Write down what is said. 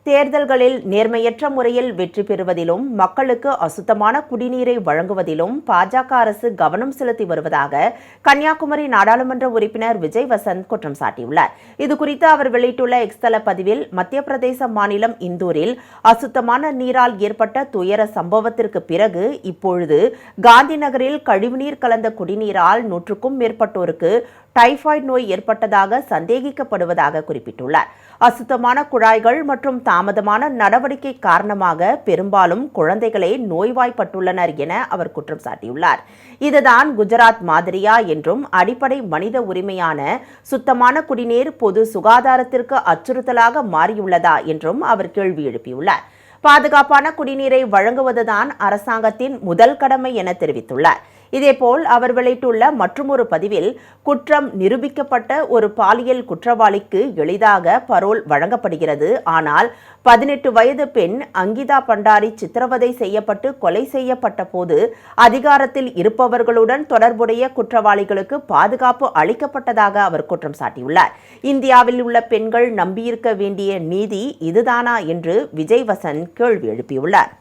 தேர்தல்களில் நேர்மையற்ற முறையில் வெற்றி பெறுவதிலும் மக்களுக்கு அசுத்தமான குடிநீரை வழங்குவதிலும் பாஜக அரசு கவனம் செலுத்தி வருவதாக கன்னியாகுமரி நாடாளுமன்ற உறுப்பினர் விஜய் வசந்த் குற்றம் சாட்டியுள்ளார். இதுகுறித்து அவர் வெளியிட்டுள்ள எக்ஸ் தள பதிவில், மத்திய பிரதேச மாநிலம் இந்தூரில் அசுத்தமான நீரால் ஏற்பட்ட துயர சம்பவத்திற்கு பிறகு இப்பொழுது காந்தி நகரில் கழிவுநீர் கலந்த குடிநீரால் 100க்கும் மேற்பட்டோருக்கு டைபாய்டு நோய் ஏற்பட்டதாக சந்தேகிக்கப்படுவதாக குறிப்பிட்டுள்ளார். அசுத்தமான குழாய்கள் மற்றும் தாமதமான நடவடிக்கை காரணமாக பெரும்பாலும் குழந்தைகளே நோய்வாய்ப்பட்டுள்ளனர் என அவர் குற்றம் சாட்டியுள்ளார். இதுதான் குஜராத் மாதிரியா என்றும், அடிப்படை மனித உரிமையான சுத்தமான குடிநீர் பொது சுகாதாரத்திற்கு அச்சுறுத்தலாக மாறியுள்ளதா என்றும் அவர் கேள்வி எழுப்பியுள்ளார். பாதுகாப்பான குடிநீரை வழங்குவதுதான் அரசாங்கத்தின் முதல் கடமை என தெரிவித்துள்ளார். இதேபோல் அவர் வெளியிட்டுள்ள மற்றுமொரு பதிவில், குற்றம் நிரூபிக்கப்பட்ட ஒரு பாலியல் குற்றவாளிக்கு எளிதாக பரோல் வழங்கப்படுகிறது. ஆனால் 18 வயது பெண் அங்கிதா பண்டாரி சித்திரவதை செய்யப்பட்டு கொலை செய்யப்பட்ட போது அதிகாரத்தில் இருப்பவர்களுடன் தொடர்புடைய குற்றவாளிகளுக்கு பாதுகாப்பு அளிக்கப்பட்டதாக அவர் குற்றம் சாட்டியுள்ளார். இந்தியாவில் உள்ள பெண்கள் நம்பியிருக்க வேண்டிய நீதி இதுதானா என்று விஜய் வசந்த் கேள்வி எழுப்பியுள்ளார்.